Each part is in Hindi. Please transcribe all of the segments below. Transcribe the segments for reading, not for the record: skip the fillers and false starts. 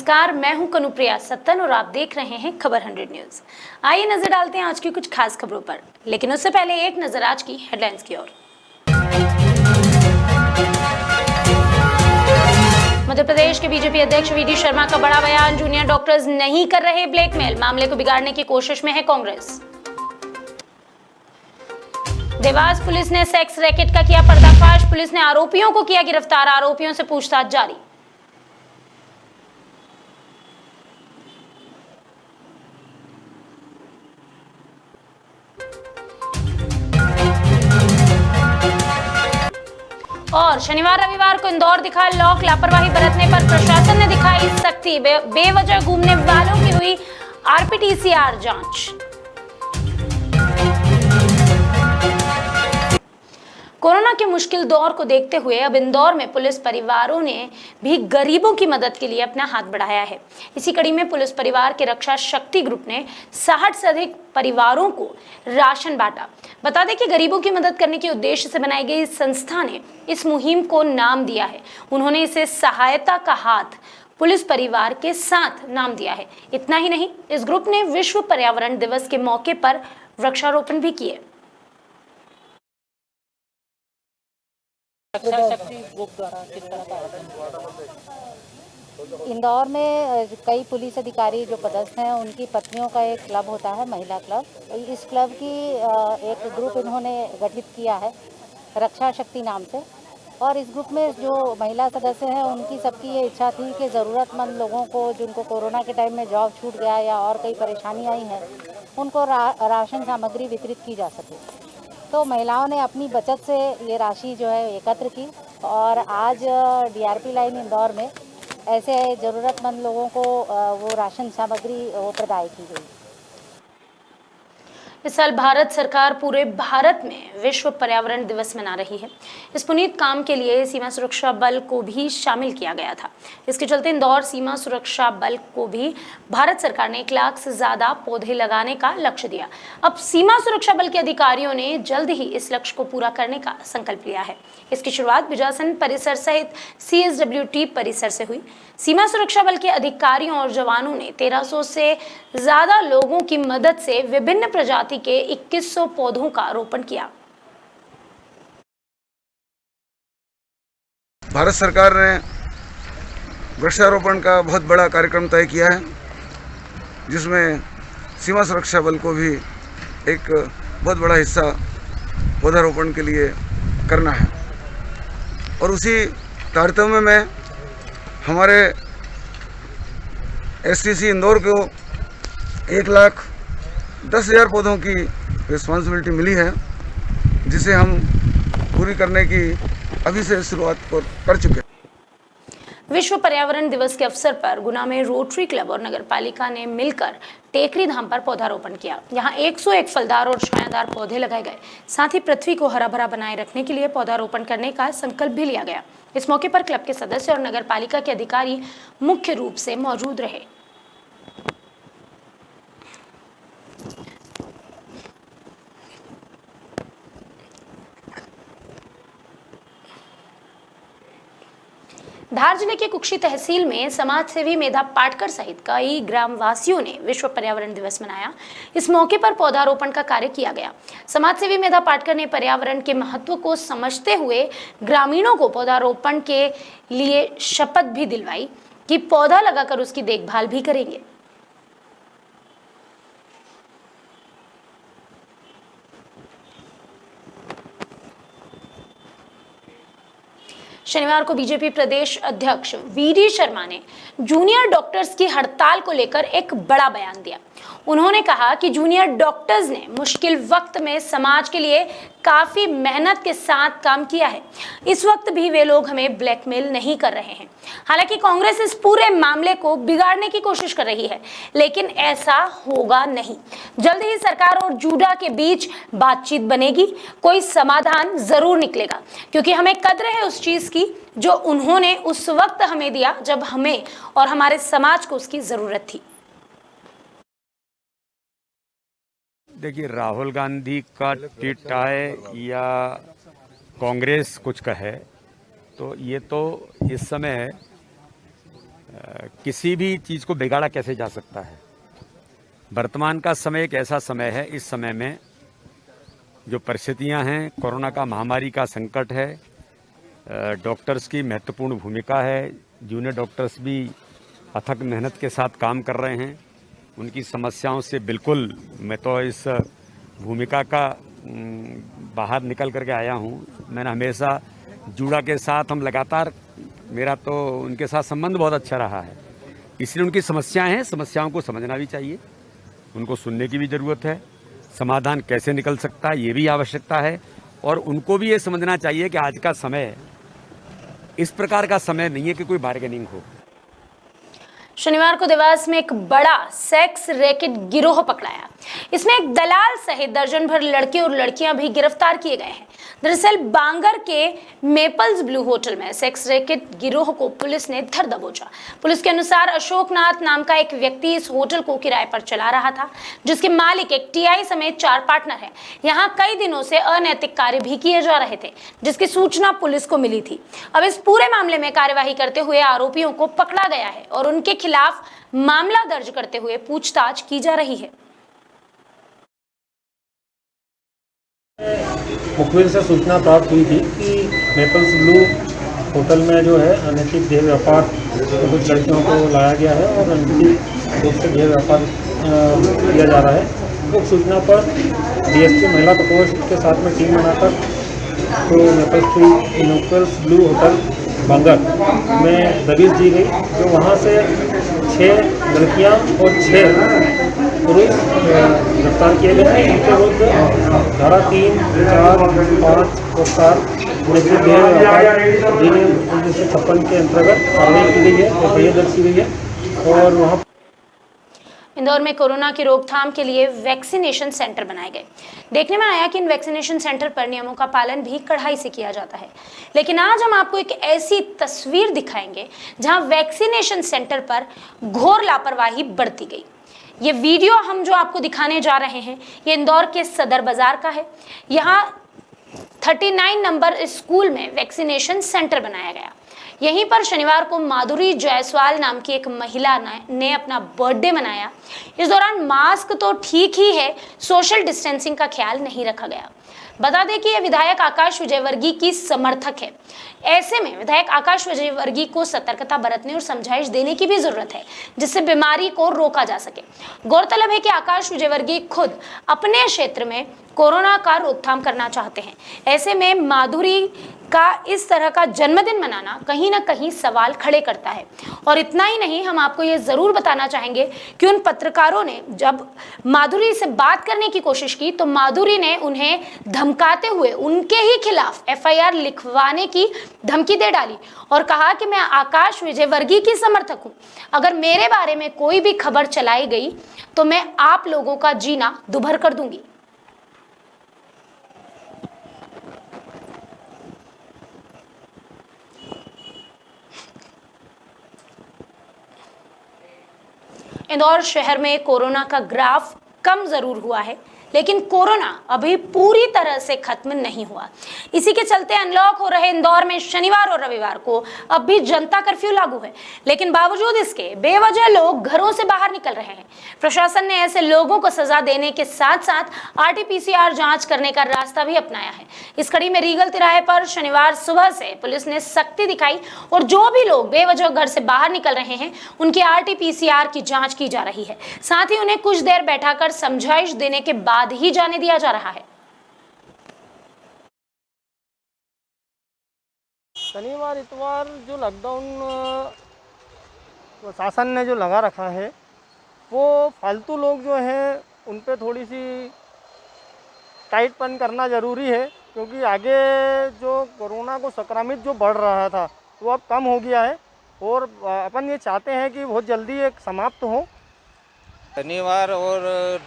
नमस्कार, मैं हूं कनुप्रिया सत्तन और आप देख रहे हैं खबर 100 न्यूज। आइए नजर डालते हैं आज की कुछ खास खबरों पर, लेकिन उससे पहले एक नजर आज की हेडलाइंस की ओर। मध्य प्रदेश के बीजेपी अध्यक्ष वीडी शर्मा का बड़ा बयान, जूनियर डॉक्टर्स नहीं कर रहे ब्लैकमेल, मामले को बिगाड़ने की कोशिश में है कांग्रेस। देवास पुलिस ने सेक्स रैकेट का किया पर्दाफाश, पुलिस ने आरोपियों को किया गिरफ्तार, आरोपियों से पूछताछ जारी। और शनिवार रविवार को इंदौर दिखा लॉक, लापरवाही बरतने पर प्रशासन ने दिखाई सख्ती, बेवजह घूमने वालों की हुई आरपीटीसीआर जांच। कोरोना के मुश्किल दौर को देखते हुए अब इंदौर में पुलिस परिवारों ने भी गरीबों की मदद के लिए अपना हाथ बढ़ाया है। इसी कड़ी में पुलिस परिवार के रक्षा शक्ति ग्रुप ने 60 से अधिक परिवारों को राशन बांटा। बता दें कि गरीबों की मदद करने के उद्देश्य से बनाई गई इस संस्था ने इस मुहिम को नाम दिया है। उन्होंने इसे सहायता का हाथ पुलिस परिवार के साथ नाम दिया है। इतना ही नहीं, इस ग्रुप ने विश्व पर्यावरण दिवस के मौके पर वृक्षारोपण भी किए। इंदौर में कई पुलिस अधिकारी जो पदस्थ हैं उनकी पत्नियों का एक क्लब होता है, महिला क्लब। इस क्लब की एक ग्रुप इन्होंने गठित किया है रक्षा शक्ति नाम से, और इस ग्रुप में जो महिला सदस्य हैं उनकी सबकी ये इच्छा थी कि ज़रूरतमंद लोगों को जिनको कोरोना के टाइम में जॉब छूट गया या और कई परेशानी आई है उनको राशन सामग्री वितरित की जा सके। तो महिलाओं ने अपनी बचत से ये राशि जो है एकत्र की और आज डीआरपी लाइन इंदौर में ऐसे ज़रूरतमंद लोगों को वो राशन सामग्री वो प्रदान की गई। इस साल भारत सरकार पूरे भारत में विश्व पर्यावरण दिवस मना रही है। इस पुनीत काम के लिए सीमा सुरक्षा बल को भी शामिल किया गया था। इसके चलते इंदौर सीमा सुरक्षा बल को भी भारत सरकार ने 1 लाख से ज्यादा पौधे लगाने का लक्ष्य दिया। अब सीमा सुरक्षा बल के अधिकारियों ने जल्द ही इस लक्ष्य को पूरा करने का संकल्प लिया है। इसकी शुरुआत बिजासन परिसर सहित CSWT परिसर से हुई। सीमा सुरक्षा बल के अधिकारियों और जवानों ने 1300 से ज्यादा लोगों की मदद से विभिन्न प्रजाति के 2100 पौधों का रोपण किया। भारत सरकार ने वृक्षारोपण का बहुत बड़ा कार्यक्रम तय किया है, जिसमें सीमा सुरक्षा बल को भी एक बहुत बड़ा हिस्सा पौधारोपण के लिए करना है। और उसी तारतम्य में हमारे STC इंदौर को 1,10,000 पौधों की रिस्पॉन्सिबिलिटी मिली है, जिसे हम पूरी करने की अभी से शुरुआत कर चुके हैं। विश्व पर्यावरण दिवस के अवसर पर गुना में रोटरी क्लब और नगर पालिका ने मिलकर टेकरी धाम पर पौधारोपण किया। यहाँ 101 फलदार और छायादार पौधे लगाए गए। साथ ही पृथ्वी को हरा भरा बनाए रखने के लिए पौधारोपण करने का संकल्प भी लिया गया। इस मौके पर क्लब के सदस्य और नगर पालिका के अधिकारी मुख्य रूप से मौजूद रहे। धार जिले के कुक्षी तहसील में समाज सेवी मेधा पाटकर सहित कई ग्रामवासियों ने विश्व पर्यावरण दिवस मनाया। इस मौके पर पौधारोपण का कार्य किया गया। समाज सेवी मेधा पाटकर ने पर्यावरण के महत्व को समझते हुए ग्रामीणों को पौधारोपण के लिए शपथ भी दिलवाई कि पौधा लगाकर उसकी देखभाल भी करेंगे। शनिवार को बीजेपी प्रदेश अध्यक्ष वीडी शर्मा ने जूनियर डॉक्टर्स की हड़ताल को लेकर एक बड़ा बयान दिया। उन्होंने कहा कि जूनियर डॉक्टर्स ने मुश्किल वक्त में समाज के लिए काफी मेहनत के साथ काम किया है। इस वक्त भी वे लोग हमें ब्लैकमेल नहीं कर रहे हैं। हालांकि कांग्रेस इस पूरे मामले को बिगाड़ने की कोशिश कर रही है, लेकिन ऐसा होगा नहीं। जल्द ही सरकार और जूडा के बीच बातचीत बनेगी, कोई समाधान जरूर निकलेगा, क्योंकि हमें कद्र है उस चीज की जो उन्होंने उस वक्त हमें दिया जब हमें और हमारे समाज को उसकी जरूरत थी। देखिए, राहुल गांधी का ट्वीट आए या कांग्रेस कुछ कहे, तो ये तो इस समय किसी भी चीज़ को बिगाड़ा कैसे जा सकता है। वर्तमान का समय एक ऐसा समय है, इस समय में जो परिस्थितियां हैं, कोरोना का महामारी का संकट है, डॉक्टर्स की महत्वपूर्ण भूमिका है। जूनियर डॉक्टर्स भी अथक मेहनत के साथ काम कर रहे हैं। उनकी समस्याओं से बिल्कुल मैं तो इस भूमिका का बाहर निकल करके आया हूँ। मैंने हमेशा जूड़ा के साथ हम लगातार, मेरा तो उनके साथ संबंध बहुत अच्छा रहा है। इसलिए उनकी समस्याएं हैं, समस्याओं को समझना भी चाहिए, उनको सुनने की भी ज़रूरत है। समाधान कैसे निकल सकता है ये भी आवश्यकता है, और उनको भी ये समझना चाहिए कि आज का समय इस प्रकार का समय नहीं है कि कोई बार्गेनिंग हो। शनिवार को देवास में एक बड़ा सेक्स रैकेट गिरोह पकड़ाया। इसमें एक दलाल सहित दर्जन भर लड़के और लड़कियां भी गिरफ्तार किए गए हैं। दरअसल बांगर के मेपल्स ब्लू होटल में सेक्स रैकेट गिरोह को पुलिस ने धर दबोचा। पुलिस के अनुसार अशोकनाथ नाम का एक व्यक्ति इस होटल को किराए पर चला रहा था, जिसके मालिक एक टीआई समेत 4 पार्टनर हैं। यहाँ कई दिनों से अनैतिक कार्य भी किए जा रहे थे, जिसकी सूचना पुलिस को मिली थी। अब इस पूरे मामले में कार्यवाही करते हुए आरोपियों को पकड़ा गया है और उनके खिलाफ मामला दर्ज करते हुए पूछताछ की जा रही है। मुखबिर से सूचना प्राप्त हुई थी कि मेपल्स ब्लू होटल में जो है अनैतिक देह व्यापार कुछ लड़कियों को लाया गया है और अनैतिक रूप से देह व्यापार किया जा रहा है। तो सूचना पर डीएसपी महिला प्रकोष्ठ के साथ में टीम बनाकर तो मेपल्स ब्लू होटल बांगर में दबिश दी गई, जो वहाँ से 6 लड़कियाँ और 6 पुरुष गिरफ्तार किए गए हैं। इनके विरुद्ध धारा 3, 4, 5 और 7 नैतिक देह व्यापार अधिनियम 1956 के अंतर्गत कार्रवाई की गई है, एफआईआर दर्ज की गई है। और वहाँ इंदौर में कोरोना की रोकथाम के लिए वैक्सीनेशन सेंटर बनाए गए। देखने में आया कि इन वैक्सीनेशन सेंटर पर नियमों का पालन भी कड़ाई से किया जाता है। लेकिन आज हम आपको एक ऐसी तस्वीर दिखाएंगे जहां वैक्सीनेशन सेंटर पर घोर लापरवाही बरती गई। ये वीडियो हम जो आपको दिखाने जा रहे हैं, ये इंदौर के सदर बाजार का है। यहाँ 39 नंबर स्कूल में वैक्सीनेशन सेंटर बनाया गया। यहीं पर शनिवार को माधुरी जायसवाल नाम की एक महिला ने अपना बर्थडे मनाया। इस दौरान मास्क तो ठीक ही है, सोशल डिस्टेंसिंग का ख्याल नहीं रखा गया। बता दें कि यह विधायक आकाश विजयवर्गीय की समर्थक है। ऐसे में विधायक आकाश विजयवर्गीय को सतर्कता बरतने और समझाइश देने की भी जरूरत है, जिससे बीमारी को रोका जा सके। गौरतलब है कि आकाश विजयवर्गीय खुद अपने क्षेत्र में कोरोना का रोकथाम करना चाहते हैं। ऐसे में माधुरी का इस तरह का जन्मदिन मनाना कहीं ना कहीं सवाल खड़े करता है। और इतना ही नहीं, हम आपको ये जरूर बताना चाहेंगे कि उन पत्रकारों ने जब माधुरी से बात करने की कोशिश की तो माधुरी ने उन्हें धमकाते हुए उनके ही खिलाफ एफआईआर लिखवाने की धमकी दे डाली और कहा कि मैं आकाश विजयवर्गीय की समर्थक हूं। अगर मेरे बारे में कोई भी खबर चलाई गई तो मैं आप लोगों का जीना दुभर कर दूंगी। इंदौर शहर में कोरोना का ग्राफ कम जरूर हुआ है, लेकिन कोरोना अभी पूरी तरह से खत्म नहीं हुआ। इसी के चलते अनलॉक हो रहे इंदौर में शनिवार और रविवार को अब भी जनता कर्फ्यू लागू है, लेकिन बावजूद इसके बेवजह लोग घरों से बाहर निकल रहे हैं। प्रशासन ने ऐसे लोगों को सजा देने के साथ साथ आरटीपीसीआर जांच करने का रास्ता भी अपनाया है। इस कड़ी में रीगल तिराहे पर शनिवार सुबह से पुलिस ने सख्ती दिखाई और जो भी लोग बेवजह घर से बाहर निकल रहे हैं उनकी आरटीपीसीआर की जांच की जा रही है। साथ ही उन्हें कुछ देर बैठाकर समझाइश देने के बाद ही जाने दिया जा रहा है। शनिवार इतवार जो लॉकडाउन शासन ने जो लगा रखा है, वो फालतू लोग जो हैं उन पे थोड़ी सी टाइटपन करना ज़रूरी है, क्योंकि आगे जो कोरोना को संक्रमित जो बढ़ रहा था वो अब कम हो गया है और अपन ये चाहते हैं कि बहुत जल्दी एक समाप्त हो। शनिवार और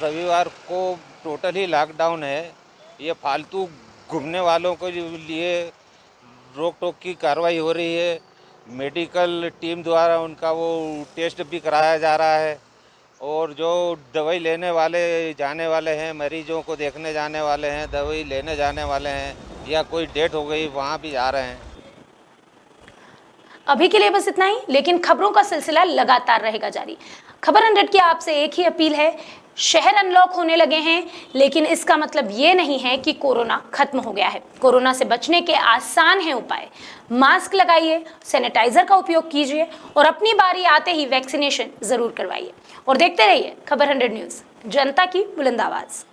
रविवार को टोटली लॉकडाउन है। ये फालतू घूमने वालों के लिए रोक टोक की कार्रवाई हो रही है। मेडिकल टीम द्वारा उनका वो टेस्ट भी कराया जा रहा है और जो दवाई लेने वाले जाने वाले हैं, मरीजों को देखने जाने वाले हैं, दवाई लेने जाने वाले हैं या कोई डेथ हो गई वहाँ भी जा रहे हैं। अभी के लिए बस इतना ही, लेकिन खबरों का सिलसिला लगातार रहेगा जारी। खबर 100 की आपसे एक ही अपील है, शहर अनलॉक होने लगे हैं, लेकिन इसका मतलब ये नहीं है कि कोरोना खत्म हो गया है। कोरोना से बचने के आसान हैं उपाय। मास्क लगाइए, सैनिटाइजर का उपयोग कीजिए और अपनी बारी आते ही वैक्सीनेशन जरूर करवाइए। और देखते रहिए खबर 100 न्यूज़, जनता की बुलंद आवाज।